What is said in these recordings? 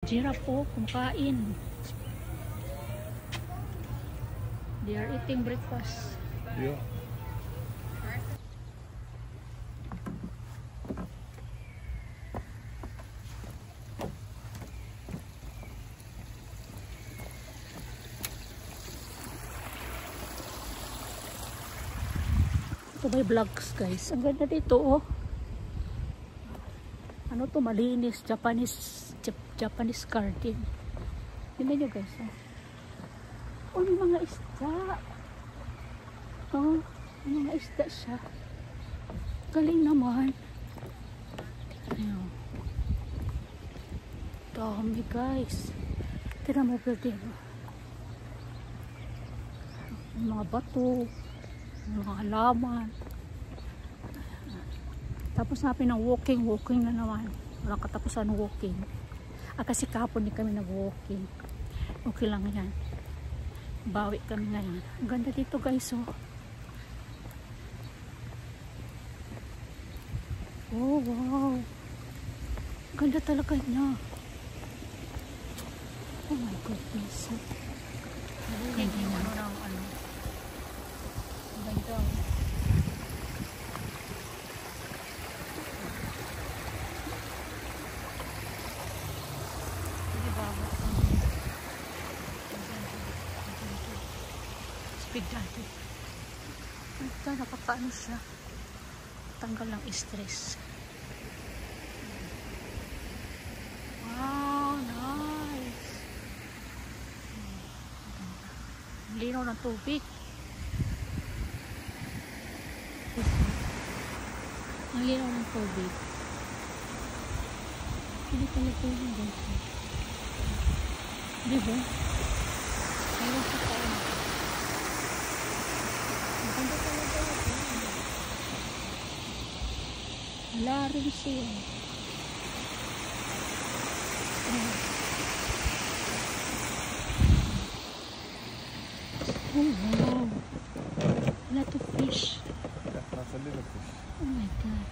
Giraffe po, kumakain. They are eating breakfast. Yeah. Ito may vlogs guys. Ang ganda dito oh. Ano to, malinis. Japanese garden. Tingnan nyo guys oh. Oh, may mga isda. Oh, may mga isda siya. Galing naman. Ayun. Dami guys. Tingnan mo ba din oh. Mga bato. Mga halaman. Tapos natin ng walking na naman. Walang katapusan ng walking. Kasi kahapon din kami nag-walking. Okay lang yan. Bawi kami ngayon. Ang ganda dito guys oh. Oh wow. Ganda talaga niya. Oh my goodness. Ganda niya. Ganda. Bigdado. Ito, nakakaano siya. Tanggal ng stress. Wow, nice. Linaw ng tubig. Ang linaw ng tubig. Hindi talaga yung ganito. Diba? Mayroon sa taon. Maganda talaga ito. Wala rin siya. Oh wow. A lot of fish. Yeah, that's a little fish. Oh my god.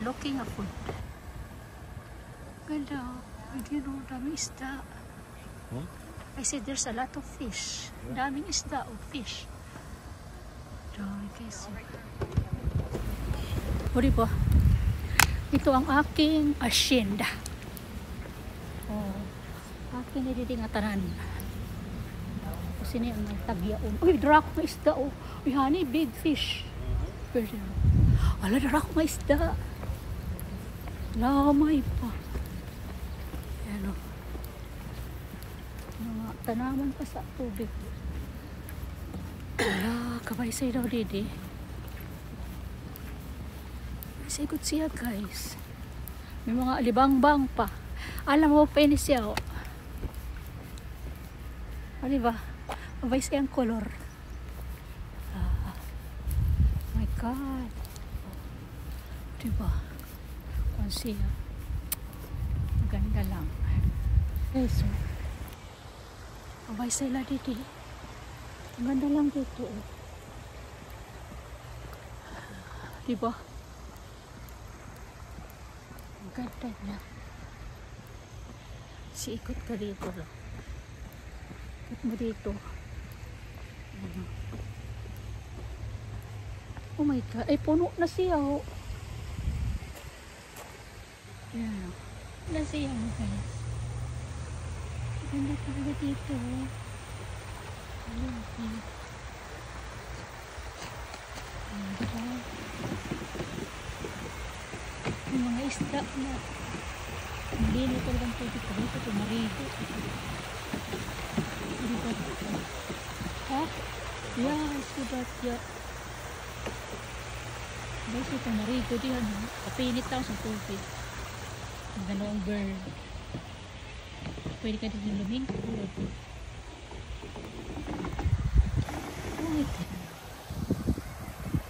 Looking at food. Ganda. You know, daming isda. I said there's a lot of fish. Daming isda o fish. Dami guys. O diba? Ito ang aking asyenda. Oh, aking nididingatanan. Kasi niya ang tagyaon. Uy, dara ko ng isda oh. Uy, honey, big fish. Wala, dara ko ng isda. Lamay pa. Ano? Mga tanaman pa sa tubig. Wala, kabaysay daw didi. Say good siya guys. May mga alibangbang pa. Alam mo pa siya oh. O diba? Kabaysay ang color. My god. Diba? Kung siya. Maganda lang. So, abay sila dito. Ang ganda lang dito. Oh. Diba? Ang ganda niya. Siikot ka dito lang. Ikot mo dito. Oh my god. Ay, puno na siya. Oh. Yan. Na siya guys. Ganda talaga dito. Yung mga isda na malino talagang tubig ko dito. Tumarigo. Diba? Ha? Yes, diba? Yeah. Guys, ito marigo diyan. Kapinit lang sa tubig. Ang ganong bird. Pwede ka din luming. Oh, ito.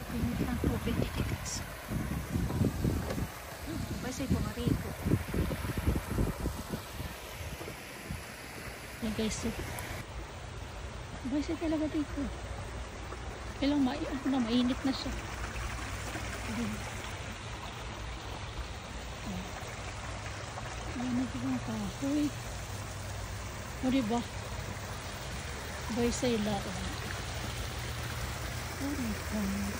Pinit ang tubig dito guys. Basta ito marigo. Yan guys. Basta talaga dito. Kailang mainit na siya. Ayan ito mga kahoy. O diba? Bay sa ilaan. Oh my God.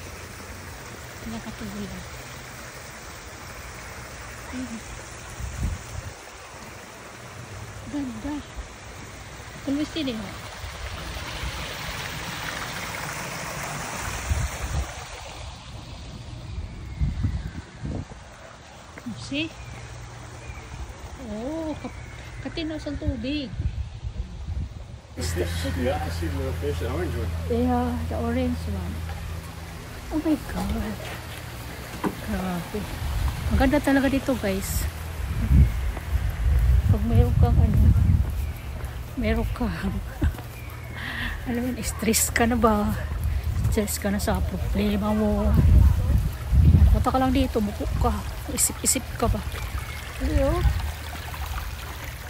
Nakatuloy. Ganda. Always din eh. See? Oh, katinaw sa tubig. Yeah, I see the fish, the orange one. Yeah, the orange one. Oh my God. Grabe. Maganda talaga dito, guys. Pag meron kang alam mo, stress ka na ba? Stress ka na sa problema mo. Punta ka lang dito, muko ka. Isip-isip ka ba? Ayun.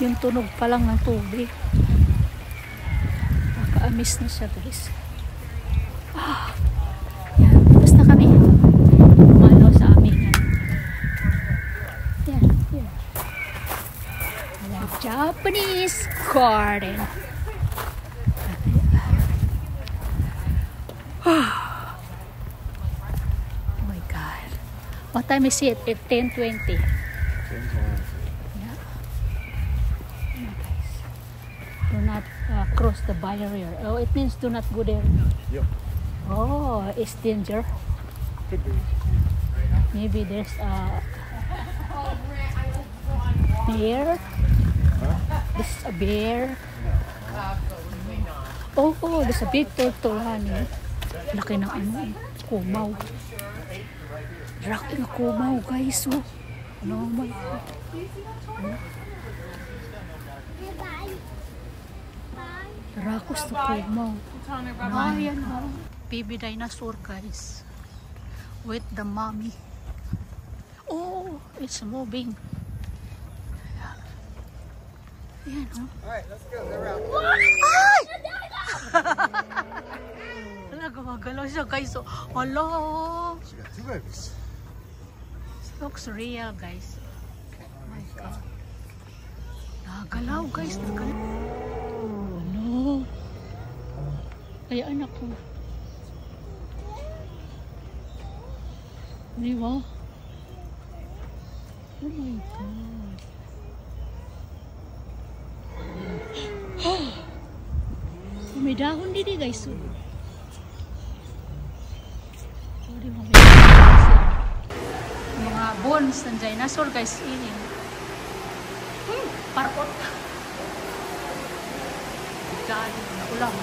Yung tunog pa lang ng tubig. Nakaka-amiss na siya, guys. Yan. Tapos na kami. Umalaw sa amin. Yan. Yan. Japanese garden. What time is it? At 10:20. Yeah. Yeah, guys. Do not cross the barrier. Oh, it means do not go there. Yep. Oh, it's danger. Could be. Maybe there's a bear. Huh? There's a bear. Oh, there's a big turtle, honey. Laki ng kumaw. Laki ng kumaw, guys. Oh. No, my God. Rakos na kumaw. Yan, oh. Baby dinosaur, guys. With the mommy. Oh, it's moving. Yan, oh. Alright, let's go. They're out. Ay! Wala, gumagalaw siya, guys. Oh, hello. She got two babies. Looks real, guys. Oh my God. Nagalaw, guys. Nagalaw. Ano? Ay, anak ko. Di ba? Oh my God. May dahon din, guys. Oh, di ba? Mga bones ng dinosaur, guys. Ini. Parkot. Dahil na ulam.